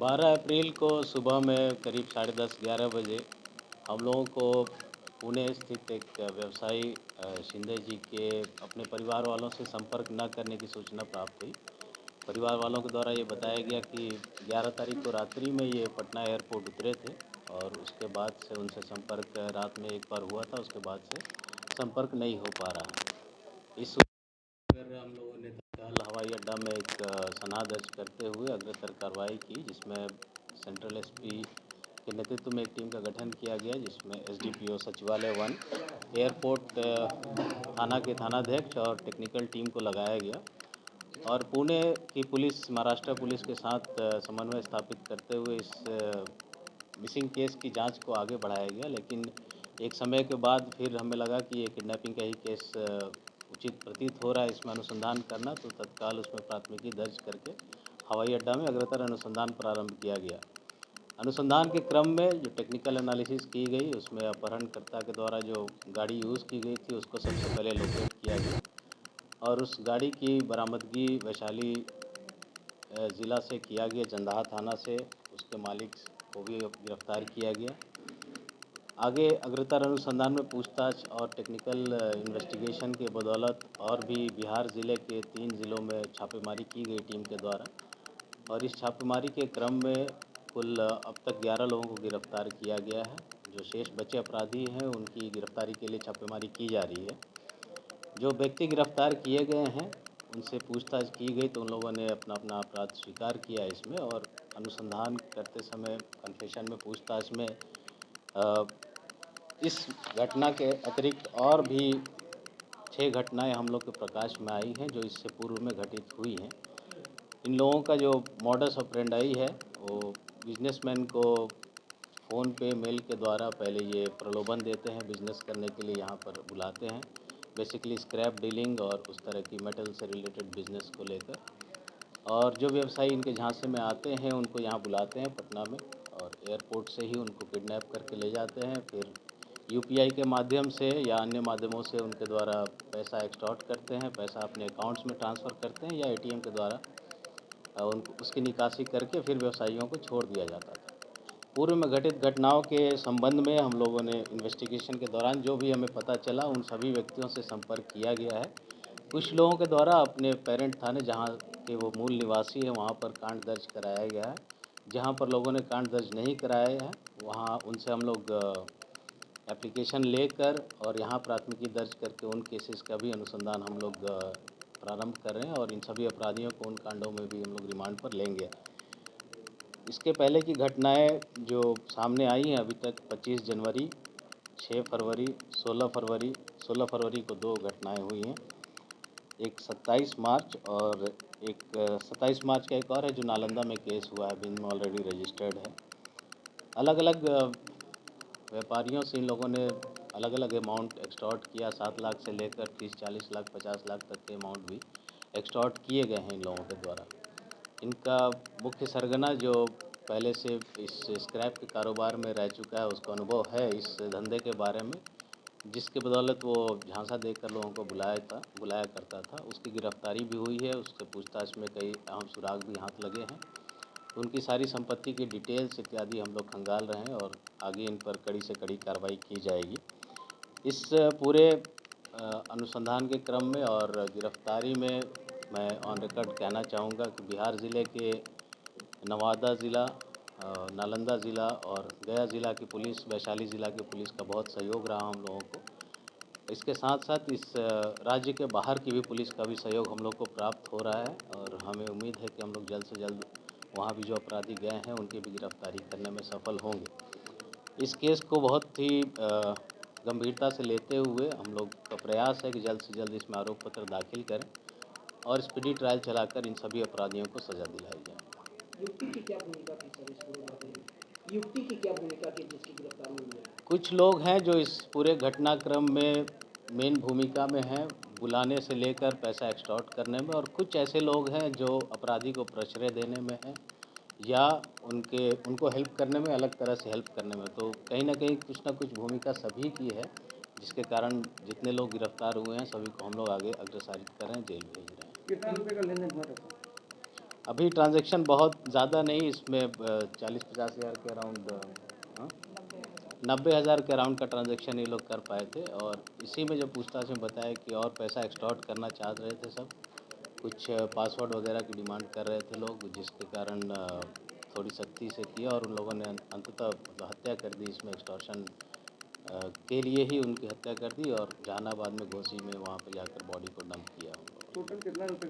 12 अप्रैल को सुबह में करीब 10:30-11 बजे हम लोगों को पुणे स्थित एक व्यवसायी शिंदे जी के अपने परिवार वालों से संपर्क न करने की सूचना प्राप्त हुई। परिवार वालों के द्वारा ये बताया गया कि 11 तारीख को रात्रि में ये पटना एयरपोर्ट उतरे थे और उसके बाद से उनसे संपर्क रात में एक बार हुआ था, उसके बाद से संपर्क नहीं हो पा रहा है। इस पर हम लोगों ने तत्काल हवाई अड्डा में एक सनहा दर्ज करते हुए अग्रतर कार्रवाई की, जिसमें सेंट्रल एसपी के नेतृत्व में एक टीम का गठन किया गया, जिसमें एसडीपीओ सचिवालय 1, एयरपोर्ट थाना के थानाध्यक्ष और टेक्निकल टीम को लगाया गया और पुणे की पुलिस, महाराष्ट्र पुलिस के साथ समन्वय स्थापित करते हुए इस मिसिंग केस की जांच को आगे बढ़ाया गया। लेकिन एक समय के बाद फिर हमें लगा कि ये किडनैपिंग का ही केस उचित प्रतीत हो रहा है, इसमें अनुसंधान करना, तो तत्काल उसमें प्राथमिकी दर्ज करके हवाई अड्डा में अग्रतर अनुसंधान प्रारंभ किया गया। अनुसंधान के क्रम में जो टेक्निकल एनालिसिस की गई, उसमें अपहरणकर्ता के द्वारा जो गाड़ी यूज़ की गई थी उसको सबसे पहले लोकेट किया गया और उस गाड़ी की बरामदगी वैशाली ज़िला से किया गया, जंदाहा थाना से उसके मालिक को भी गिरफ्तार किया गया। आगे अग्रतर अनुसंधान में पूछताछ और टेक्निकल इन्वेस्टिगेशन के बदौलत और भी बिहार ज़िले के 3 ज़िलों में छापेमारी की गई टीम के द्वारा और इस छापेमारी के क्रम में कुल अब तक 11 लोगों को गिरफ्तार किया गया है। जो शेष बचे अपराधी हैं उनकी गिरफ्तारी के लिए छापेमारी की जा रही है। जो व्यक्ति गिरफ्तार किए गए हैं उनसे पूछताछ की गई तो उन लोगों ने अपना अपना अपराध स्वीकार किया इसमें, और अनुसंधान करते समय कन्फेशन में, पूछताछ में इस घटना के अतिरिक्त और भी 6 घटनाएं हम लोग के प्रकाश में आई हैं जो इससे पूर्व में घटित हुई हैं। इन लोगों का जो मॉडस ऑपरेंडाई है वो बिजनेसमैन को फ़ोन पे, मेल के द्वारा पहले ये प्रलोभन देते हैं, बिज़नेस करने के लिए यहाँ पर बुलाते हैं, बेसिकली स्क्रैप डीलिंग और उस तरह की मेटल से रिलेटेड बिज़नेस को लेकर। और जो व्यवसायी इनके झांसे में आते हैं उनको यहाँ बुलाते हैं पटना में और एयरपोर्ट से ही उनको किडनैप करके ले जाते हैं। फिर यूपीआई के माध्यम से या अन्य माध्यमों से उनके द्वारा पैसा एक्सटॉर्ट करते हैं, पैसा अपने अकाउंट्स में ट्रांसफ़र करते हैं या एटीएम के द्वारा उनको उसकी निकासी करके फिर व्यवसायियों को छोड़ दिया जाता था। पूर्व में घटित घटनाओं के संबंध में हम लोगों ने इन्वेस्टिगेशन के दौरान जो भी हमें पता चला उन सभी व्यक्तियों से संपर्क किया गया है। कुछ लोगों के द्वारा अपने पेरेंट थाने, जहाँ के वो मूल निवासी हैं, वहाँ पर कांड दर्ज कराया गया है। जहाँ पर लोगों ने कांड दर्ज नहीं कराए हैं वहाँ उनसे हम लोग एप्लीकेशन लेकर और यहाँ प्राथमिकी दर्ज करके उन केसेस का भी अनुसंधान हम लोग प्रारंभ कर रहे हैं और इन सभी अपराधियों को उन कांडों में भी हम लोग रिमांड पर लेंगे। इसके पहले की घटनाएं जो सामने आई हैं अभी तक 25 जनवरी, 6 फरवरी, 16 फरवरी को 2 घटनाएं हुई हैं। एक 27 मार्च और एक 27 मार्च का एक और है जो नालंदा में केस हुआ है, बिन ऑलरेडी रजिस्टर्ड है। अलग अलग व्यापारियों से इन लोगों ने अलग अलग अमाउंट एक्सटॉर्ट किया, 7 लाख से लेकर 30, 40 लाख, 50 लाख तक के अमाउंट भी एक्सटॉर्ट किए गए हैं इन लोगों के द्वारा। इनका मुख्य सरगना जो पहले से इस स्क्रैप के कारोबार में रह चुका है, उसका अनुभव है इस धंधे के बारे में, जिसके बदौलत वो झांसा देकर लोगों को बुलाया करता था। उसकी गिरफ्तारी भी हुई है, उसके पूछताछ में कई अहम सुराग भी हाथ लगे हैं। उनकी सारी संपत्ति की डिटेल्स इत्यादि हम लोग खंगाल रहे हैं और आगे इन पर कड़ी से कड़ी कार्रवाई की जाएगी। इस पूरे अनुसंधान के क्रम में और गिरफ्तारी में मैं ऑन रिकॉर्ड कहना चाहूँगा कि बिहार ज़िले के नवादा ज़िला, नालंदा ज़िला और गया ज़िला की पुलिस, वैशाली ज़िला की पुलिस का बहुत सहयोग रहा हम लोगों को। इसके साथ साथ इस राज्य के बाहर की भी पुलिस का भी सहयोग हम लोग को प्राप्त हो रहा है और हमें उम्मीद है कि हम लोग जल्द से जल्द वहाँ भी जो अपराधी गए हैं उनकी भी गिरफ्तारी करने में सफल होंगे। इस केस को बहुत ही गंभीरता से लेते हुए हम लोग का प्रयास है कि जल्द से जल्द इसमें आरोप पत्र दाखिल करें और स्पीडी ट्रायल चलाकर इन सभी अपराधियों को सज़ा दिलाई जाए। युक्ति की क्या भूमिका थी सर इस पूरे मामले में? युक्ति की क्या भूमिका थी जिसकी गिरफ्तारी हुई है? कुछ लोग हैं जो इस पूरे घटनाक्रम में मेन भूमिका में हैं, बुलाने से लेकर पैसा एक्सटॉर्ट करने में, और कुछ ऐसे लोग हैं जो अपराधी को प्रश्रय देने में हैं या उनको हेल्प करने में, अलग तरह से हेल्प करने में। तो कहीं ना कहीं कुछ ना कुछ भूमिका सभी की है, जिसके कारण जितने लोग गिरफ्तार हुए हैं सभी को हम लोग आगे अग्रसारित कर रहे हैं, जेल भेज रहे हैं। कितने रुपए का लेन देन हुआ था? अभी ट्रांजैक्शन बहुत ज़्यादा नहीं, इसमें 40-50 हज़ार के अराउंड, 90,000 के अराउंड का ट्रांजैक्शन ये लोग कर पाए थे। और इसी में जो पूछताछ में बताया कि और पैसा एक्सटॉर्ट करना चाह रहे थे सब, कुछ पासवर्ड वगैरह की डिमांड कर रहे थे लोग, जिसके कारण थोड़ी सख्ती से किया और उन लोगों ने अंततः हत्या कर दी। इसमें एक्सटॉर्शन के लिए ही उनकी हत्या कर दी और जहानाबाद में घोसी में वहाँ पे जाकर बॉडी को डंप किया। टोटल कितना रुपये